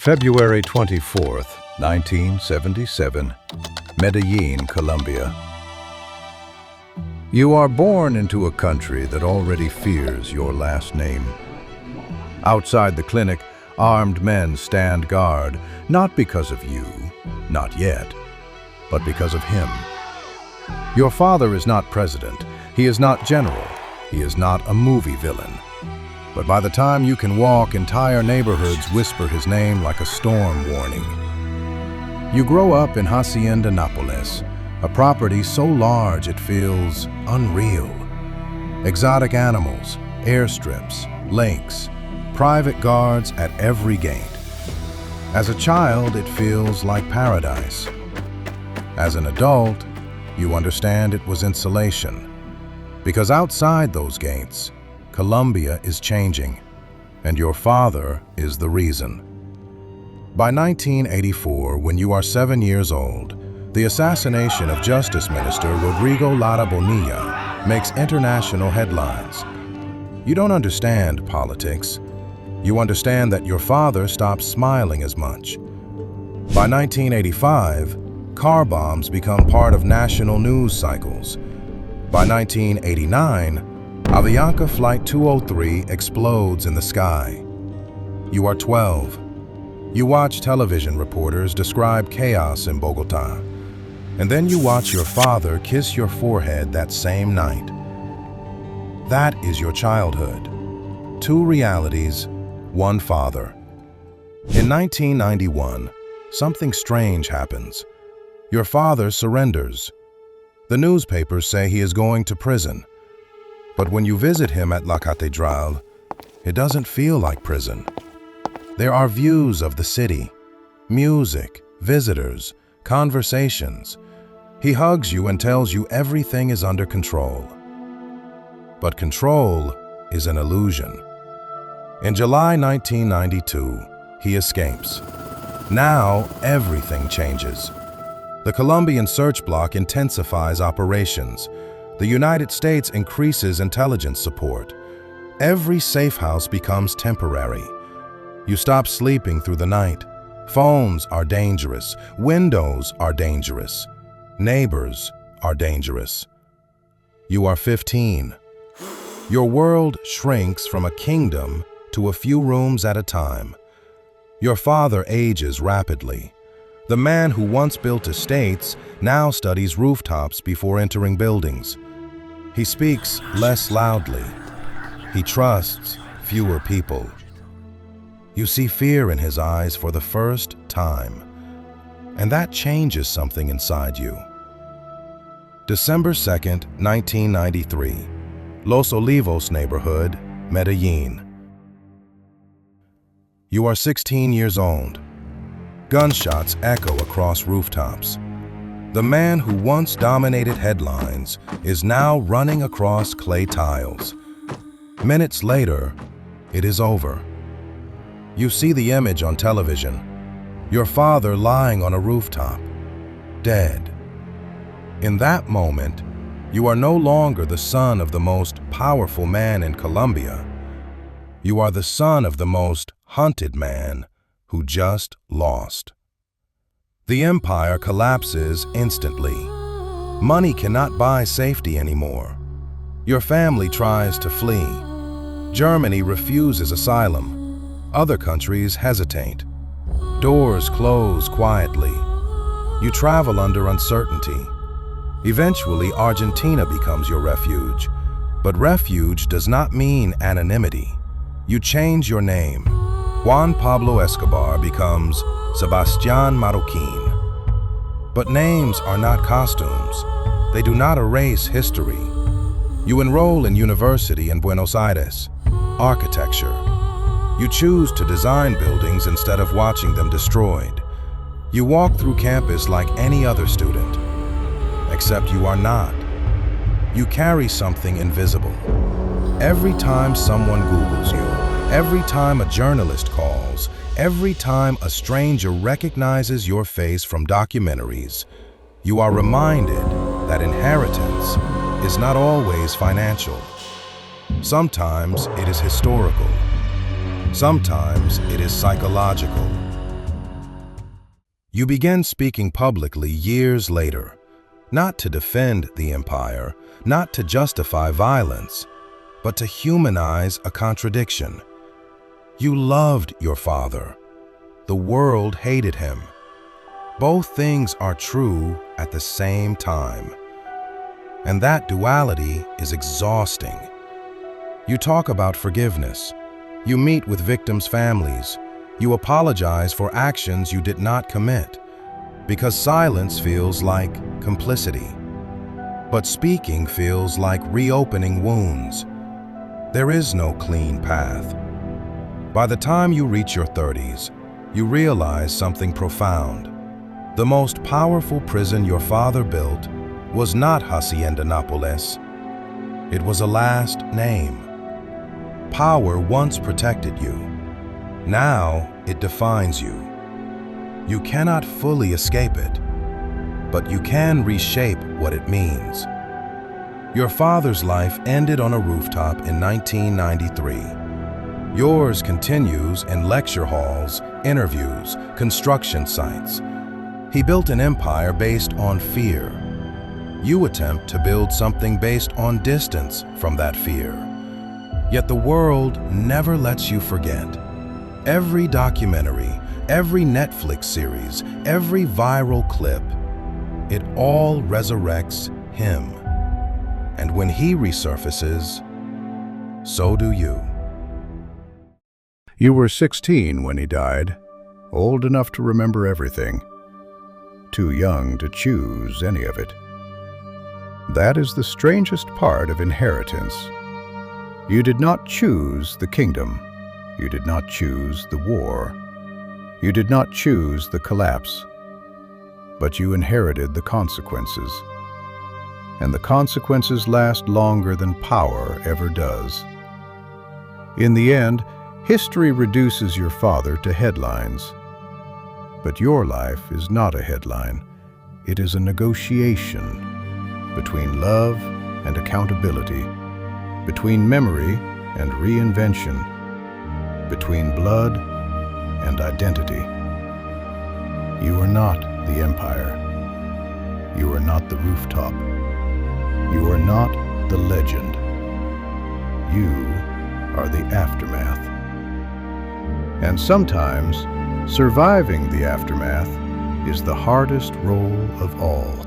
February 24th, 1977, Medellín, Colombia. You are born into a country that already fears your last name. Outside the clinic, armed men stand guard, not because of you, not yet, but because of him. Your father is not president, he is not general, he is not a movie villain. But by the time you can walk, entire neighborhoods whisper his name like a storm warning. You grow up in Hacienda Nápoles, a property so large it feels unreal. Exotic animals, airstrips, lakes, private guards at every gate. As a child, it feels like paradise. As an adult, you understand it was insulation. Because outside those gates, Colombia is changing, and your father is the reason. By 1984, when you are 7 years old, the assassination of Justice Minister Rodrigo Lara Bonilla makes international headlines. You don't understand politics. You understand that your father stops smiling as much. By 1985, car bombs become part of national news cycles. By 1989, Avianca Flight 203 explodes in the sky. You are 12. You watch television reporters describe chaos in Bogotá. And then you watch your father kiss your forehead that same night. That is your childhood. Two realities, one father. In 1991, something strange happens. Your father surrenders. The newspapers say he is going to prison. But when you visit him at La Catedral, it doesn't feel like prison. There are views of the city, music, visitors, conversations. He hugs you and tells you everything is under control. But control is an illusion. In July 1992, he escapes. Now everything changes. The Colombian search bloc intensifies operations. The United States increases intelligence support. Every safe house becomes temporary. You stop sleeping through the night. Phones are dangerous. Windows are dangerous. Neighbors are dangerous. You are 15. Your world shrinks from a kingdom to a few rooms at a time. Your father ages rapidly. The man who once built estates now studies rooftops before entering buildings. He speaks less loudly. He trusts fewer people. You see fear in his eyes for the first time, and that changes something inside you. December 2nd, 1993, Los Olivos neighborhood, Medellín. You are 16 years old. Gunshots echo across rooftops. The man who once dominated headlines is now running across clay tiles. Minutes later, it is over. You see the image on television. Your father lying on a rooftop, dead. In that moment, you are no longer the son of the most powerful man in Colombia. You are the son of the most hunted man who just lost. The empire collapses instantly. Money cannot buy safety anymore. Your family tries to flee. Germany refuses asylum. Other countries hesitate. Doors close quietly. You travel under uncertainty. Eventually, Argentina becomes your refuge. But refuge does not mean anonymity. You change your name. Juan Pablo Escobar becomes Sebastián Marroquín. But names are not costumes. They do not erase history. You enroll in university in Buenos Aires, architecture. You choose to design buildings instead of watching them destroyed. You walk through campus like any other student, except you are not. You carry something invisible. Every time someone Googles you, every time a journalist calls, every time a stranger recognizes your face from documentaries, you are reminded that inheritance is not always financial. Sometimes it is historical. Sometimes it is psychological. You begin speaking publicly years later, not to defend the empire, not to justify violence, but to humanize a contradiction. You loved your father. The world hated him. Both things are true at the same time. And that duality is exhausting. You talk about forgiveness. You meet with victims' families. You apologize for actions you did not commit, because silence feels like complicity. But speaking feels like reopening wounds. There is no clean path. By the time you reach your 30s, you realize something profound. The most powerful prison your father built was not Hacienda Nápoles. It was a last name. Power once protected you. Now it defines you. You cannot fully escape it, but you can reshape what it means. Your father's life ended on a rooftop in 1993. Yours continues in lecture halls, interviews, construction sites. He built an empire based on fear. You attempt to build something based on distance from that fear. Yet the world never lets you forget. Every documentary, every Netflix series, every viral clip, it all resurrects him. And when he resurfaces, so do you. You were 16 when he died, old enough to remember everything, too young to choose any of it. That is the strangest part of inheritance. You did not choose the kingdom. You did not choose the war. You did not choose the collapse. But you inherited the consequences. And the consequences last longer than power ever does. In the end, history reduces your father to headlines. But your life is not a headline. It is a negotiation between love and accountability, between memory and reinvention, between blood and identity. You are not the empire. You are not the rooftop. You are not the legend. You are the aftermath. And sometimes, surviving the aftermath is the hardest role of all.